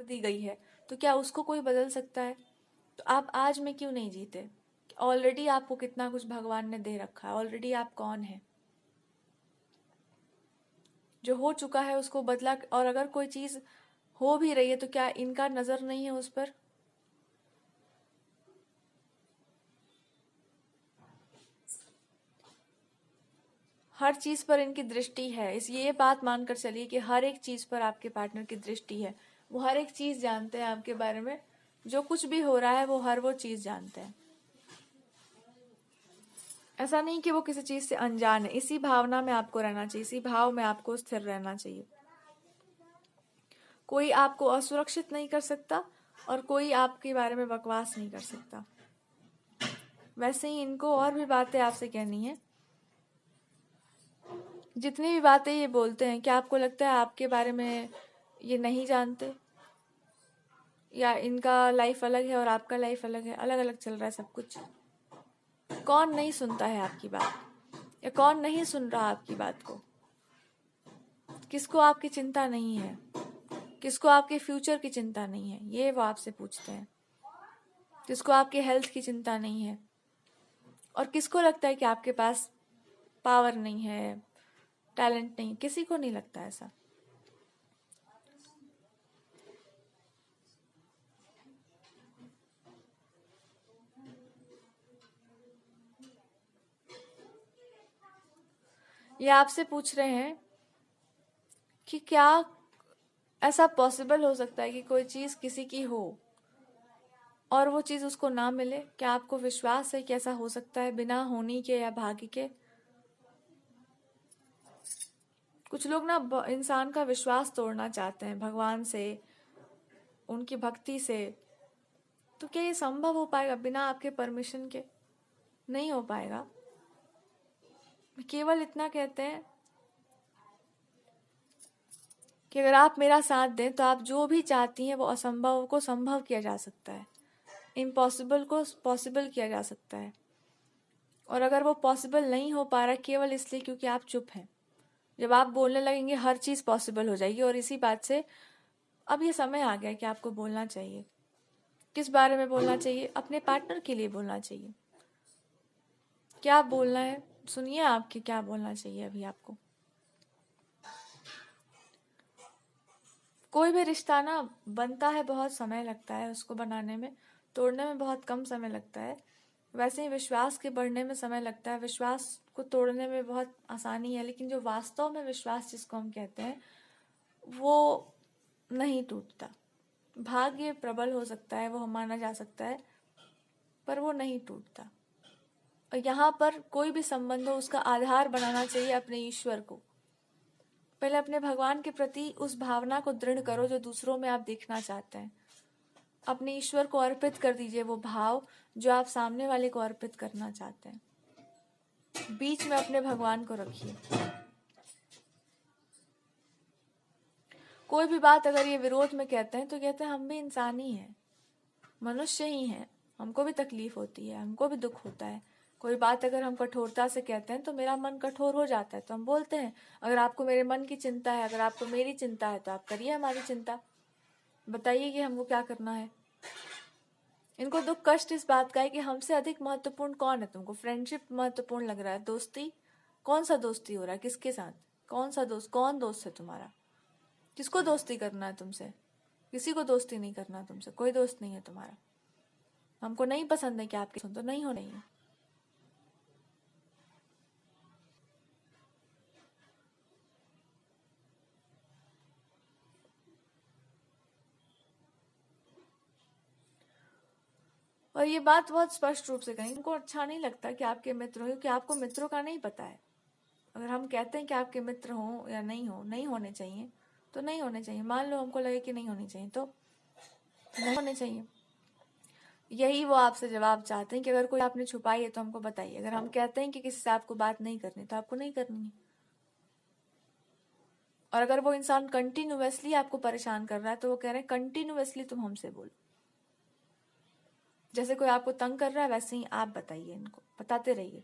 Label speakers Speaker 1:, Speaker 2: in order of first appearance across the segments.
Speaker 1: दी गई है, तो क्या उसको कोई बदल सकता है? तो आप आज में क्यों नहीं जीते? ऑलरेडी आपको कितना कुछ भगवान ने दे रखा है, ऑलरेडी आप कौन है। जो हो चुका है उसको बदला, और अगर कोई चीज हो भी रही है तो क्या इनका नजर नहीं है उस पर? हर चीज पर इनकी दृष्टि है। इस ये बात मानकर चलिए कि हर एक चीज पर आपके पार्टनर की दृष्टि है। वो हर एक चीज जानते हैं आपके बारे में, जो कुछ भी हो रहा है वो चीज जानते हैं। ऐसा नहीं कि वो किसी चीज से अनजान है। इसी भावना में आपको रहना चाहिए, इसी भाव में आपको स्थिर रहना चाहिए। कोई आपको असुरक्षित नहीं कर सकता और कोई आपके बारे में बकवास नहीं कर सकता। वैसे ही इनको और भी बातें आपसे कहनी है। जितनी भी बातें ये बोलते हैं, क्या आपको लगता है आपके बारे में ये नहीं जानते? या इनका लाइफ अलग है और आपका लाइफ अलग है, अलग अलग चल रहा है सब कुछ? कौन नहीं सुनता है आपकी बात, या कौन नहीं सुन रहा आपकी बात को? किसको आपकी चिंता नहीं है? किसको आपके फ्यूचर की चिंता नहीं है? ये वो आपसे पूछते हैं। किसको आपके हेल्थ की चिंता नहीं है? और किसको लगता है कि आपके पास पावर नहीं है, टैलेंट नहीं? किसी को नहीं लगता ऐसा। ये आपसे पूछ रहे हैं कि क्या ऐसा पॉसिबल हो सकता है कि कोई चीज किसी की हो और वो चीज उसको ना मिले? क्या आपको विश्वास है कि ऐसा हो सकता है बिना होनी के या भाग्य के? कुछ लोग ना इंसान का विश्वास तोड़ना चाहते हैं भगवान से, उनकी भक्ति से। तो क्या ये संभव हो पाएगा बिना आपके परमिशन के? नहीं हो पाएगा। केवल इतना कहते हैं कि अगर आप मेरा साथ दें तो आप जो भी चाहती हैं वो असंभव को संभव किया जा सकता है, इम्पॉसिबल को पॉसिबल किया जा सकता है। और अगर वो पॉसिबल नहीं हो पा रहा केवल इसलिए क्योंकि आप चुप हैं, जब आप बोलने लगेंगे हर चीज पॉसिबल हो जाएगी। और इसी बात से अब ये समय आ गया कि आपको बोलना चाहिए। किस बारे में बोलना चाहिए? अपने पार्टनर के लिए बोलना चाहिए। क्या बोलना है सुनिए, आपके क्या बोलना चाहिए अभी आपको। कोई भी रिश्ता ना बनता है, बहुत समय लगता है उसको बनाने में, तोड़ने में बहुत कम समय लगता है। वैसे ही विश्वास के बढ़ने में समय लगता है, विश्वास को तोड़ने में बहुत आसानी है। लेकिन जो वास्तव में विश्वास जिसको हम कहते हैं वो नहीं टूटता। भाग्य प्रबल हो सकता है, वो माना जा सकता है, पर वो नहीं टूटता। और यहाँ पर कोई भी संबंध हो उसका आधार बनाना चाहिए अपने ईश्वर को। पहले अपने भगवान के प्रति उस भावना को दृढ़ करो जो दूसरों में आप देखना चाहते हैं। अपने ईश्वर को अर्पित कर दीजिए वो भाव जो आप सामने वाले को अर्पित करना चाहते हैं। बीच में अपने भगवान को रखिए। कोई भी बात अगर ये विरोध में कहते हैं तो कहते हैं हम भी इंसान ही हैं, मनुष्य ही हैं, हमको भी तकलीफ होती है, हमको भी दुख होता है। कोई बात अगर हम कठोरता से कहते हैं तो मेरा मन कठोर हो जाता है, तो हम बोलते हैं अगर आपको मेरे मन की चिंता है, अगर आपको मेरी चिंता है तो आप करिए हमारी चिंता, बताइए कि हमको क्या करना है। इनको दुख कष्ट इस बात का है कि हमसे अधिक महत्वपूर्ण कौन है तुमको? फ्रेंडशिप महत्वपूर्ण लग रहा है? दोस्ती? कौन सा दोस्ती हो रहा है? किसके साथ? कौन सा दोस्त? कौन दोस्त है तुम्हारा? किसको दोस्ती करना है तुमसे? किसी को दोस्ती नहीं करना तुमसे, कोई दोस्त नहीं है तुम्हारा। हमको नहीं पसंद है कि आपकी सुन, तो नहीं हो नहीं है। और ये बात बहुत स्पष्ट रूप से कहीं, उनको अच्छा नहीं लगता कि आपके मित्र हो, क्योंकि आपको मित्रों का नहीं पता है। अगर हम कहते हैं कि आपके मित्र हो या नहीं हो, नहीं होने चाहिए तो नहीं होने चाहिए। मान लो हमको लगे कि नहीं होनी चाहिए तो नहीं होने चाहिए। यही वो आपसे जवाब चाहते हैं कि अगर कोई आपने छुपाई है तो हमको बताइए। अगर हम कहते हैं कि किसी से आपको बात नहीं करनी तो आपको नहीं करनी है। और अगर वो इंसान कंटिन्यूअसली आपको परेशान कर रहा है तो वो कह रहे हैं कंटिन्यूअसली तुम हमसे बोलो। जैसे कोई आपको तंग कर रहा है वैसे ही आप बताइए, इनको बताते रहिए।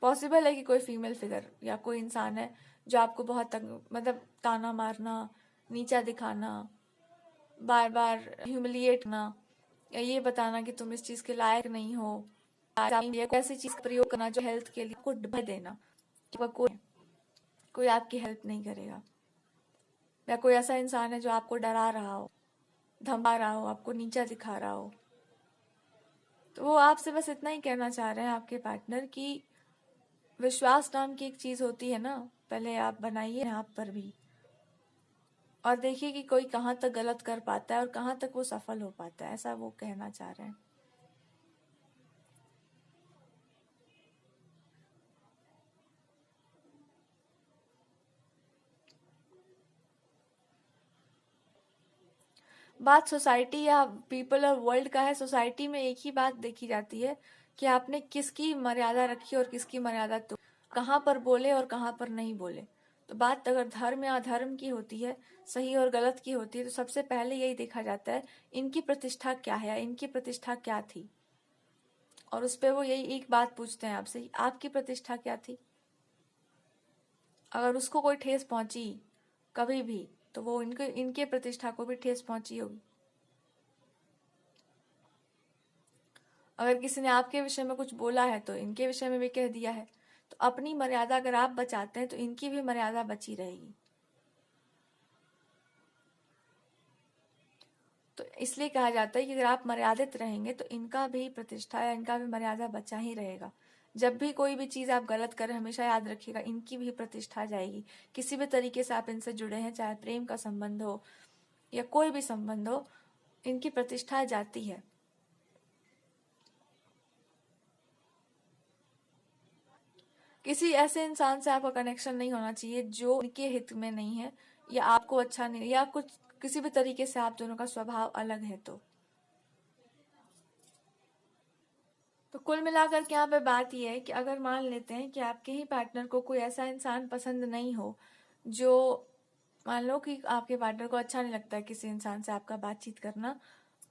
Speaker 1: पॉसिबल है कि कोई फीमेल फिगर या कोई इंसान है जो आपको बहुत तंग, मतलब ताना मारना नीचा दिखाना, बार बार ह्यूमिलिएट करना, या ये बताना कि तुम इस चीज़ के लायक नहीं हो, या कोई ऐसी चीज़ का प्रयोग करना जो हेल्थ के लिए आपको डर देना कि वह कोई आपकी हेल्प नहीं करेगा, या कोई ऐसा इंसान है जो आपको डरा रहा हो, धमका रहा हो, आपको नीचा दिखा रहा हो। तो वो आपसे बस इतना ही कहना चाह रहे हैं आपके पार्टनर कि विश्वास नाम की एक चीज़ होती है ना, पहले आप बनाइए आप पर भी, और देखिए कि कोई कहाँ तक गलत कर पाता है और कहाँ तक वो सफल हो पाता है, ऐसा वो कहना चाह रहे हैं। बात सोसाइटी या पीपल और वर्ल्ड का है। सोसाइटी में एक ही बात देखी जाती है कि आपने किसकी मर्यादा रखी और किसकी मर्यादा तो कहाँ पर बोले और कहाँ पर नहीं बोले। तो बात अगर धर्म या अधर्म की होती है, सही और गलत की होती है, तो सबसे पहले यही देखा जाता है इनकी प्रतिष्ठा क्या है या इनकी प्रतिष्ठा क्या थी, और उस पर वो यही एक बात पूछते हैं आपसे, आपकी प्रतिष्ठा क्या थी। अगर उसको कोई ठेस पहुंची कभी भी, तो वो इनके प्रतिष्ठा को भी ठेस पहुंची होगी। अगर किसी ने आपके विषय में कुछ बोला है तो इनके विषय में भी कह दिया है। तो अपनी मर्यादा अगर आप बचाते हैं तो इनकी भी मर्यादा बची रहेगी। तो इसलिए कहा जाता है कि अगर आप मर्यादित रहेंगे तो इनका भी प्रतिष्ठा या इनका भी मर्यादा बचा ही रहेगा। जब भी कोई भी चीज़ आप गलत करें, हमेशा याद रखिएगा इनकी भी प्रतिष्ठा जाएगी। किसी भी तरीके से आप इनसे जुड़े हैं, चाहे प्रेम का संबंध हो या कोई भी संबंध हो, इनकी प्रतिष्ठा जाती है। किसी ऐसे इंसान से आपका कनेक्शन नहीं होना चाहिए जो उनके हित में नहीं है या आपको अच्छा नहीं, या कुछ किसी भी तरीके से आप दोनों का स्वभाव अलग है। तो कुल मिलाकर के यहाँ पे बात यह है कि अगर मान लेते हैं कि आपके ही पार्टनर को कोई ऐसा इंसान पसंद नहीं हो, जो मान लो कि आपके पार्टनर को अच्छा नहीं लगता है किसी इंसान से आपका बातचीत करना,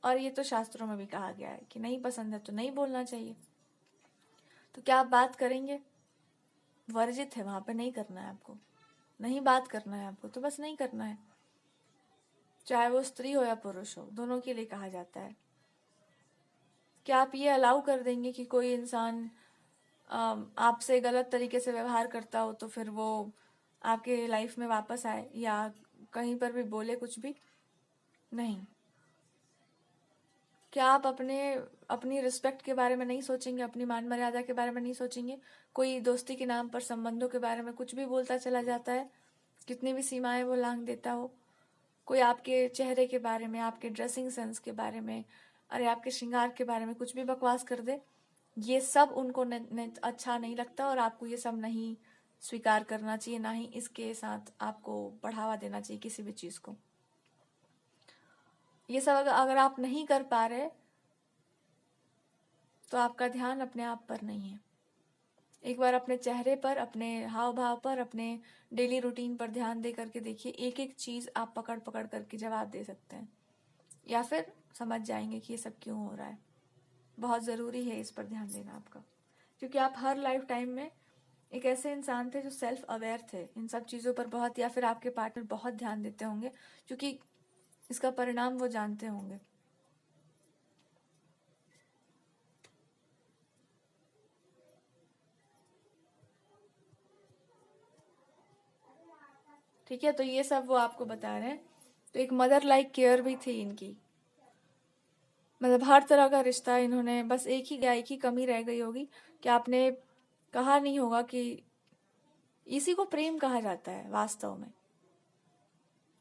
Speaker 1: और ये तो शास्त्रों में भी कहा गया है कि नहीं पसंद है तो नहीं बोलना चाहिए, तो क्या आप बात करेंगे? वर्जित है, वहां पे नहीं करना है आपको, नहीं बात करना है आपको, तो बस नहीं करना है। चाहे वो स्त्री हो या पुरुष हो, दोनों के लिए कहा जाता है। क्या आप ये अलाउ कर देंगे कि कोई इंसान आपसे गलत तरीके से व्यवहार करता हो तो फिर वो आपके लाइफ में वापस आए या कहीं पर भी बोले कुछ भी? नहीं। क्या आप अपनी रिस्पेक्ट के बारे में नहीं सोचेंगे, अपनी मान मर्यादा के बारे में नहीं सोचेंगे? कोई दोस्ती के नाम पर संबंधों के बारे में कुछ भी बोलता चला जाता है, कितनी भी सीमाएं वो लांघ देता हो। कोई आपके चेहरे के बारे में, आपके ड्रेसिंग सेंस के बारे में, अरे आपके श्रृंगार के बारे में कुछ भी बकवास कर दे, ये सब उनको अच्छा नहीं लगता, और आपको ये सब नहीं स्वीकार करना चाहिए, ना ही इसके साथ आपको बढ़ावा देना चाहिए किसी भी चीज़ को। ये सब अगर आप नहीं कर पा रहे तो आपका ध्यान अपने आप पर नहीं है। एक बार अपने चेहरे पर, अपने हाव भाव पर, अपने डेली रूटीन पर ध्यान दे करके देखिए, एक एक चीज़ आप पकड़ पकड़ करके जवाब दे सकते हैं, या फिर समझ जाएंगे कि ये सब क्यों हो रहा है। बहुत ज़रूरी है इस पर ध्यान देना आपका, क्योंकि आप हर लाइफ टाइम में एक ऐसे इंसान थे जो सेल्फ अवेयर थे इन सब चीज़ों पर बहुत, या फिर आपके पार्टनर बहुत ध्यान देते होंगे, क्योंकि इसका परिणाम वो जानते होंगे। ठीक है, तो ये सब वो आपको बता रहे हैं। तो एक मदर लाइक केयर भी थी इनकी, मतलब हर तरह का रिश्ता इन्होंने, बस एक ही कमी रह गई होगी कि आपने कहा नहीं होगा कि इसी को प्रेम कहा जाता है। वास्तव में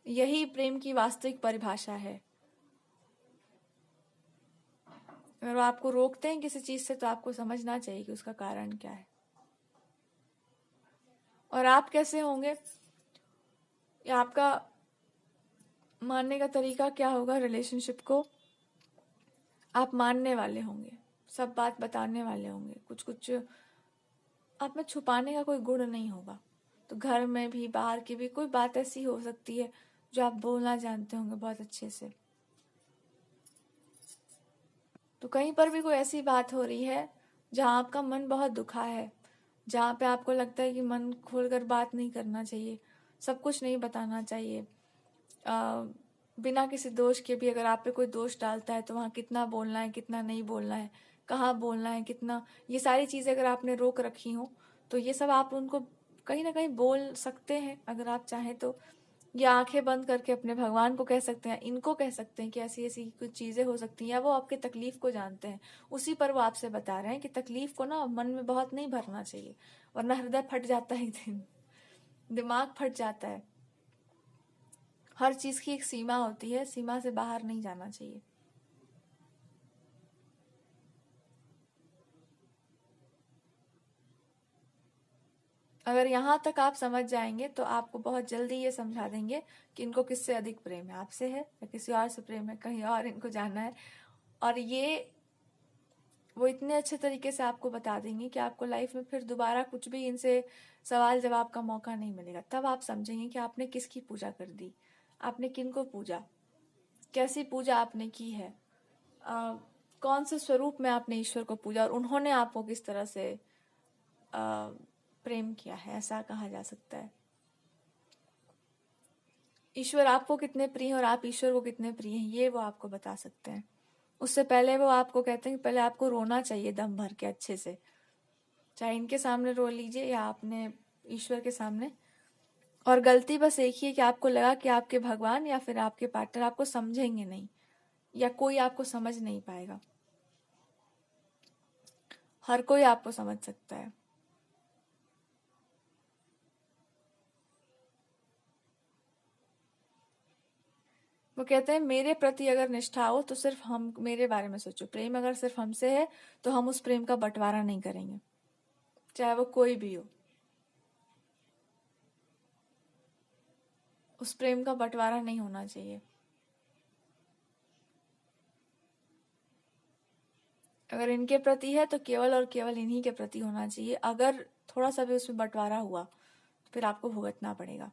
Speaker 1: यही प्रेम की वास्तविक परिभाषा है। अगर वो आपको रोकते हैं किसी चीज से तो आपको समझना चाहिए कि उसका कारण क्या है, और आप कैसे होंगे या आपका मानने का तरीका क्या होगा रिलेशनशिप को। आप मानने वाले होंगे, सब बात बताने वाले होंगे, कुछ कुछ आप में छुपाने का कोई गुण नहीं होगा। तो घर में भी बाहर की भी कोई बात ऐसी हो सकती है जो आप बोलना जानते होंगे बहुत अच्छे से। तो कहीं पर भी कोई ऐसी बात हो रही है जहाँ आपका मन बहुत दुखा है, जहाँ पे आपको लगता है कि मन खोलकर बात नहीं करना चाहिए, सब कुछ नहीं बताना चाहिए, बिना किसी दोष के भी अगर आप पे कोई दोष डालता है तो वहाँ कितना बोलना है, कितना नहीं बोलना है, कहाँ बोलना है, कितना, ये सारी चीज़ें अगर आपने रोक रखी हो तो ये सब आप उनको कहीं ना कहीं बोल सकते हैं अगर आप चाहें तो। या आंखें बंद करके अपने भगवान को कह सकते हैं, इनको कह सकते हैं कि ऐसी ऐसी कुछ चीज़ें हो सकती हैं, या वो आपके तकलीफ को जानते हैं, उसी पर वो आपसे बता रहे हैं कि तकलीफ को ना मन में बहुत नहीं भरना चाहिए, वरना हृदय फट जाता है एक दिन, दिमाग फट जाता है। हर चीज़ की एक सीमा होती है, सीमा से बाहर नहीं जाना चाहिए। अगर यहाँ तक आप समझ जाएंगे तो आपको बहुत जल्दी ये समझा देंगे कि इनको किससे अधिक प्रेम है, आपसे है या किसी और से प्रेम है, कहीं और इनको जानना है। और ये वो इतने अच्छे तरीके से आपको बता देंगे कि आपको लाइफ में फिर दोबारा कुछ भी इनसे सवाल जवाब का मौका नहीं मिलेगा। तब आप समझेंगे कि आपने किसकी पूजा कर दी, आपने किनको पूजा, कैसी पूजा आपने की है, कौन से स्वरूप में आपने ईश्वर को पूजा, और उन्होंने आपको किस तरह से प्रेम किया है, ऐसा कहा जा सकता है। ईश्वर आपको कितने प्रिय हैं और आप ईश्वर को कितने प्रिय हैं, ये वो आपको बता सकते हैं। उससे पहले वो आपको कहते हैं कि पहले आपको रोना चाहिए दम भर के अच्छे से, चाहे इनके सामने रो लीजिए या आपने ईश्वर के सामने। और गलती बस एक ही है कि आपको लगा कि आपके भगवान या फिर आपके पार्टनर आपको समझेंगे नहीं, या कोई आपको समझ नहीं पाएगा। हर कोई आपको समझ सकता है। वो कहते हैं मेरे प्रति अगर निष्ठा हो तो सिर्फ हम, मेरे बारे में सोचो, प्रेम अगर सिर्फ हमसे है तो हम उस प्रेम का बंटवारा नहीं करेंगे, चाहे वो कोई भी हो। उस प्रेम का बंटवारा नहीं होना चाहिए। अगर इनके प्रति है तो केवल और केवल इन्हीं के प्रति होना चाहिए। अगर थोड़ा सा भी उसमें बंटवारा हुआ तो फिर आपको भुगतना पड़ेगा।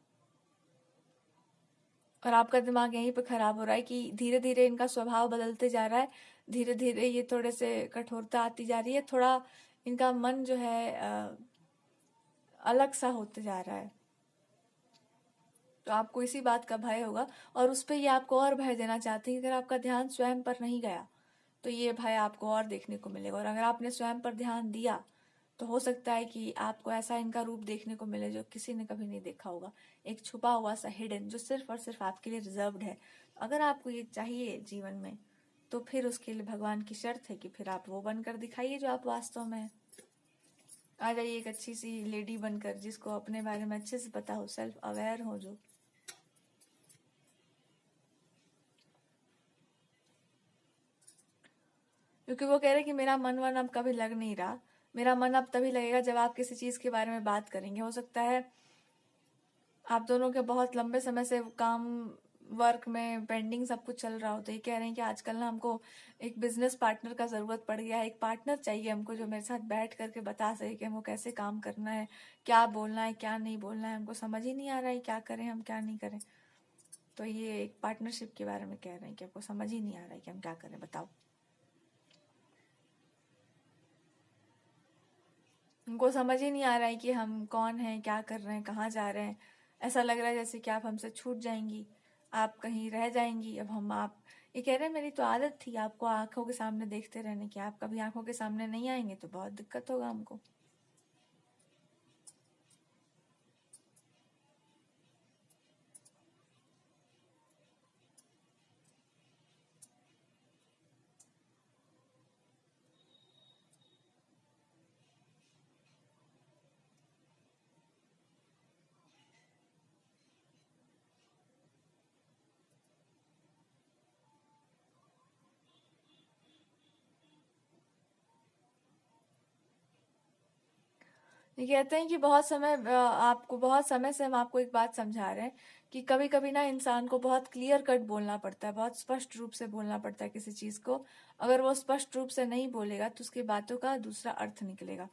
Speaker 1: और आपका दिमाग यहीं पे खराब हो रहा है कि धीरे धीरे इनका स्वभाव बदलते जा रहा है, धीरे धीरे ये थोड़े से कठोरता आती जा रही है, थोड़ा इनका मन जो है अलग सा होते जा रहा है। तो आपको इसी बात का भय होगा, और उस पर ये आपको और भय देना चाहते हैं कि अगर आपका ध्यान स्वयं पर नहीं गया तो ये भय आपको और देखने को मिलेगा। और अगर आपने स्वयं पर ध्यान दिया तो हो सकता है कि आपको ऐसा इनका रूप देखने को मिले जो किसी ने कभी नहीं देखा होगा, एक छुपा हुआ सा हिडन, जो सिर्फ और सिर्फ आपके लिए रिजर्व्ड है। अगर आपको ये चाहिए जीवन में तो फिर उसके लिए भगवान की शर्त है कि फिर आप वो बनकर दिखाइए जो आप वास्तव में हैं। आ जाइए एक अच्छी सी लेडी बनकर, जिसको अपने बारे में अच्छे से पता हो, सेल्फ अवेयर हो जो। क्योंकि वो कह रहे कि मेरा मन वन अब कभी लग नहीं रहा, मेरा मन अब तभी लगेगा जब आप किसी चीज के बारे में बात करेंगे। हो सकता है आप दोनों के बहुत लंबे समय से काम, वर्क में पेंडिंग सब कुछ चल रहा हो, तो ये कह रहे हैं कि आजकल ना हमको एक बिजनेस पार्टनर का जरूरत पड़ गया है, एक पार्टनर चाहिए हमको जो मेरे साथ बैठ करके बता सके कि हमको कैसे काम करना है, क्या बोलना है, क्या नहीं बोलना है, हमको समझ ही नहीं आ रहा है क्या करें हम, क्या नहीं करें। तो ये एक पार्टनरशिप के बारे में कह रहे हैं कि आपको समझ ही नहीं आ रहा है कि हम क्या करें, बताओ। हमको समझ ही नहीं आ रहा है कि हम कौन हैं, क्या कर रहे हैं, कहाँ जा रहे हैं। ऐसा लग रहा है जैसे कि आप हमसे छूट जाएंगी, आप कहीं रह जाएंगी। अब हम, आप ये कह रहे हैं मेरी तो आदत थी आपको आंखों के सामने देखते रहने की, आप कभी आंखों के सामने नहीं आएंगे तो बहुत दिक्कत होगा हमको। ये कहते हैं कि बहुत समय आपको, बहुत समय से हम आपको एक बात समझा रहे हैं कि कभी कभी ना इंसान को बहुत क्लियर कट बोलना पड़ता है, बहुत स्पष्ट रूप से बोलना पड़ता है किसी चीज को। अगर वो स्पष्ट रूप से नहीं बोलेगा तो उसकी बातों का दूसरा अर्थ निकलेगा।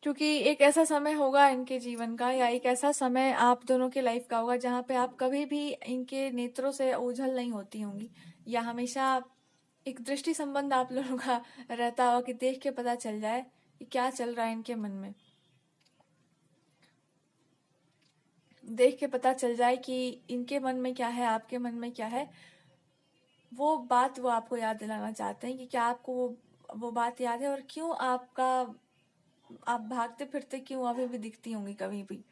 Speaker 1: क्योंकि एक ऐसा समय होगा इनके जीवन का, या एक ऐसा समय आप दोनों के लाइफ का होगा जहाँ पे आप कभी भी इनके नेत्रों से ओझल नहीं होती होंगी, या हमेशा एक दृष्टि संबंध आप लोगों का रहता होगा कि देख के पता चल जाए कि क्या चल रहा है इनके मन में, देख के पता चल जाए कि इनके मन में क्या है, आपके मन में क्या है। वो बात वो आपको याद दिलाना चाहते हैं कि क्या आपको वो बात याद है, और क्यों आप भागते फिरते क्यों अभी भी दिखती होंगी कभी भी,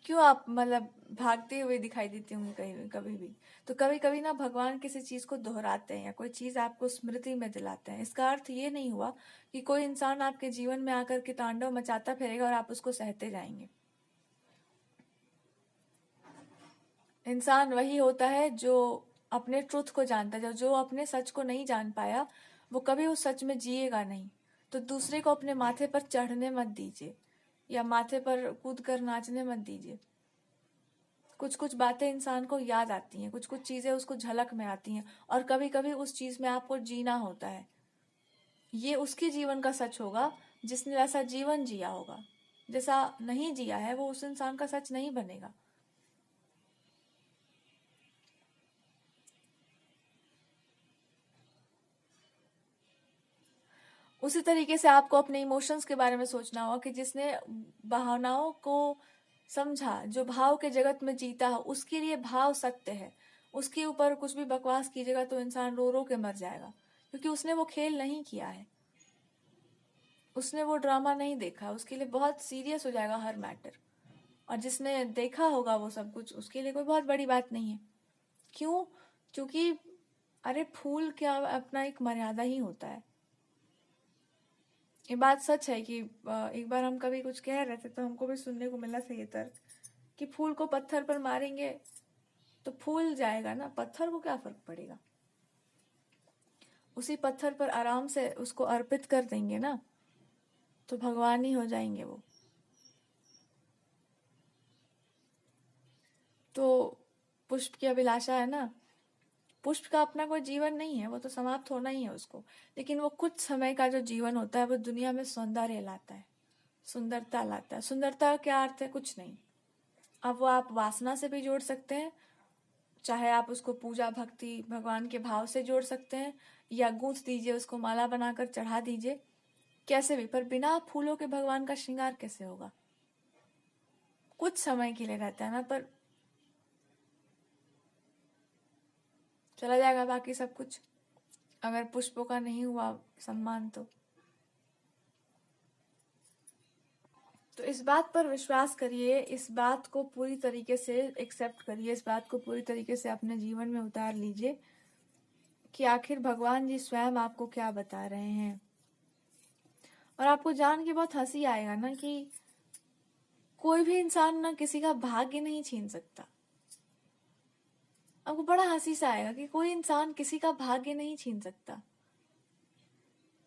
Speaker 1: क्यों आप मतलब भागते हुए दिखाई देती होंगी कहीं कभी भी। तो कभी कभी ना भगवान किसी चीज को दोहराते हैं या कोई चीज आपको स्मृति में दिलाते हैं। इसका अर्थ ये नहीं हुआ कि कोई इंसान आपके जीवन में आकर के तांडव मचाता फिरेगा और आप उसको सहते जाएंगे। इंसान वही होता है जो अपने ट्रुथ को जानता है। जो अपने सच को नहीं जान पाया वो कभी उस सच में जिएगा नहीं। तो दूसरे को अपने माथे पर चढ़ने मत दीजिए या माथे पर कूद कर नाचने मत दीजिए। कुछ कुछ बातें इंसान को याद आती हैं, कुछ कुछ चीजें उसको झलक में आती हैं, और कभी कभी उस चीज में आपको जीना होता है। ये उसके जीवन का सच होगा जिसने वैसा जीवन जिया होगा। जैसा नहीं जिया है वो उस इंसान का सच नहीं बनेगा। उसी तरीके से आपको अपने इमोशंस के बारे में सोचना होगा कि जिसने भावनाओं को समझा, जो भाव के जगत में जीता है, उसके लिए भाव सत्य है। उसके ऊपर कुछ भी बकवास कीजिएगा तो इंसान रो रो के मर जाएगा, क्योंकि उसने वो खेल नहीं किया है, उसने वो ड्रामा नहीं देखा। उसके लिए बहुत सीरियस हो जाएगा हर मैटर। और जिसने देखा होगा वो सब कुछ, उसके लिए कोई बहुत बड़ी बात नहीं है। क्यों? क्योंकि अरे फूल क्या अपना एक मर्यादा ही होता है। ये बात सच है कि एक बार हम कभी कुछ कह रहे थे तो हमको भी सुनने को मिला था ये तर्क कि फूल को पत्थर पर मारेंगे तो फूल जाएगा ना, पत्थर को क्या फर्क पड़ेगा। उसी पत्थर पर आराम से उसको अर्पित कर देंगे ना तो भगवान ही हो जाएंगे वो। तो पुष्प की अभिलाषा है ना, पुष्प का अपना कोई जीवन नहीं है, वो तो समाप्त होना ही है उसको। लेकिन वो कुछ समय का जो जीवन होता है वो दुनिया में सौंदर्य लाता है, सुंदरता लाता है। सुंदरता का क्या अर्थ है? कुछ नहीं। अब वो आप वासना से भी जोड़ सकते हैं, चाहे आप उसको पूजा भक्ति भगवान के भाव से जोड़ सकते हैं, या गूंथ दीजिए उसको, माला बनाकर चढ़ा दीजिए, कैसे भी। पर बिना फूलों के भगवान का श्रृंगार कैसे होगा? कुछ समय के लिए रहता है ना, पर चला जाएगा बाकी सब कुछ अगर पुष्पों का नहीं हुआ सम्मान। तो इस बात पर विश्वास करिए, इस बात को पूरी तरीके से एक्सेप्ट करिए, इस बात को पूरी तरीके से अपने जीवन में उतार लीजिए कि आखिर भगवान जी स्वयं आपको क्या बता रहे हैं। और आपको जान के बहुत हंसी आएगा ना कि कोई भी इंसान ना किसी का भाग्य नहीं छीन सकता। आपको बड़ा हंसी सा आएगा कि कोई इंसान किसी का भाग्य नहीं छीन सकता।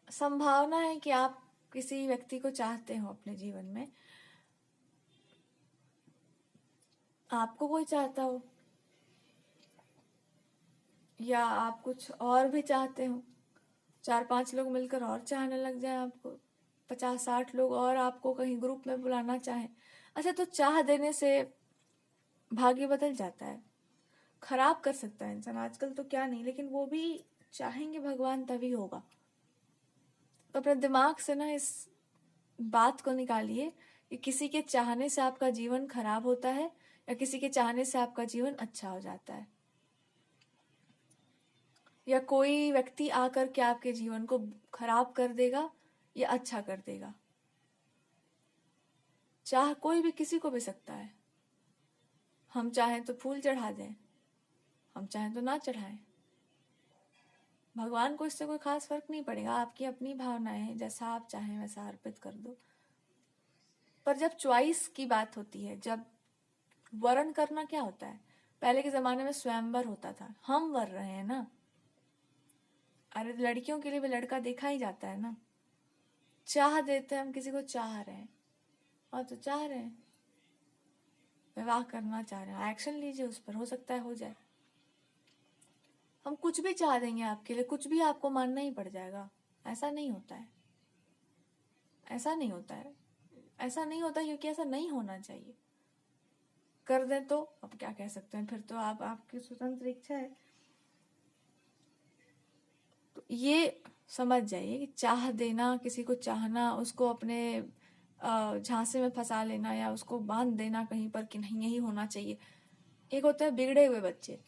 Speaker 1: संभावना है कि आप किसी व्यक्ति को चाहते हो अपने जीवन में, आपको कोई चाहता हो, या आप कुछ और भी चाहते हो, 4-5 लोग मिलकर और चाहने लग जाए आपको, 50-60 लोग और आपको कहीं ग्रुप में बुलाना चाहे। अच्छा, तो चाह देने से भाग्य बदल जाता है? खराब कर सकता है इंसान आजकल तो क्या नहीं, लेकिन वो भी चाहेंगे भगवान तभी होगा। तो अपने दिमाग से ना इस बात को निकालिए कि किसी के चाहने से आपका जीवन खराब होता है या किसी के चाहने से आपका जीवन अच्छा हो जाता है, या कोई व्यक्ति आकर के आपके जीवन को खराब कर देगा या अच्छा कर देगा। चाह कोई भी किसी को भी सकता है। हम चाहें तो फूल चढ़ा दें, हम चाहें तो ना चढ़ाएं। भगवान को इससे कोई खास फर्क नहीं पड़ेगा। आपकी अपनी भावनाएं हैं, जैसा आप चाहें वैसा अर्पित कर दो। पर जब चॉइस की बात होती है, जब वरण करना क्या होता है, पहले के जमाने में स्वयंवर होता था, हम वर रहे हैं ना। अरे लड़कियों के लिए भी लड़का देखा ही जाता है ना। चाह देते हैं, हम किसी को चाह रहे हैं, और तो चाह रहे हैं, विवाह करना चाह रहे हैं, एक्शन लीजिए उस पर, हो सकता है हो जाए। हम कुछ भी चाह देंगे आपके लिए, कुछ भी आपको मानना ही पड़ जाएगा। ऐसा नहीं होता है, ऐसा नहीं होता है, ऐसा नहीं होता, क्योंकि ऐसा नहीं होना चाहिए। कर दें तो अब क्या कह सकते हैं, फिर तो आप आपकी स्वतंत्र इच्छा है। ये समझ जाइए कि चाह देना, किसी को चाहना, उसको अपने झांसे में फंसा लेना या उसको बांध देना कहीं पर कि नहीं यही होना चाहिए। एक होता है बिगड़े हुए बच्चे,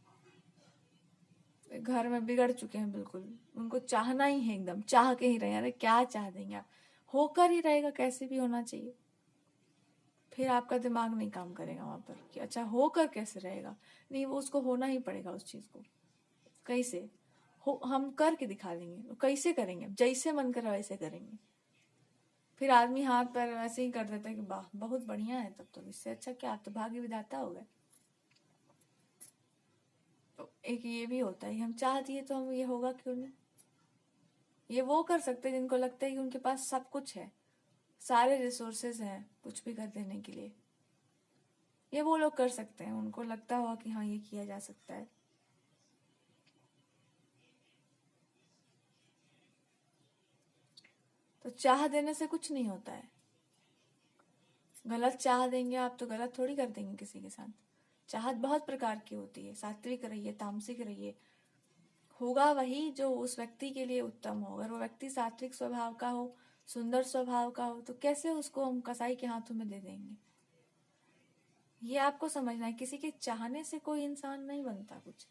Speaker 1: घर में बिगड़ चुके हैं बिल्कुल, उनको चाहना ही है, एकदम चाह के ही रहे। अरे क्या चाह देंगे आप, होकर ही रहेगा, कैसे भी होना चाहिए। फिर आपका दिमाग नहीं काम करेगा वहां पर कि अच्छा होकर कैसे रहेगा, नहीं वो उसको होना ही पड़ेगा उस चीज को। कैसे हो, हम करके दिखा देंगे। तो कैसे करेंगे, जैसे मन करे वैसे करेंगे। फिर आदमी हाथ पैर वैसे ही कर देता है कि वाह बहुत बढ़िया है, तब तो इससे अच्छा क्या, आप तो भाग्य विधाता हो गए। तो एक ये भी होता है, हम चाह दिए तो हम ये होगा क्यों नहीं। ये वो कर सकते हैं जिनको लगता है कि उनके पास सब कुछ है, सारे रिसोर्सेज हैं कुछ भी कर देने के लिए। ये वो लोग कर सकते हैं, उनको लगता होगा कि हाँ ये किया जा सकता है। तो चाह देने से कुछ नहीं होता है। गलत चाह देंगे आप तो गलत थोड़ी कर देंगे किसी के साथ। चाहत बहुत प्रकार की होती है, सात्विक रहिए, तामसिक रहिए, होगा वही जो उस व्यक्ति के लिए उत्तम हो। अगर वो व्यक्ति सात्विक स्वभाव का हो, सुंदर स्वभाव का हो, तो कैसे उसको हम कसाई के हाथों में दे देंगे। ये आपको समझना है, किसी के चाहने से कोई इंसान नहीं बनता कुछ।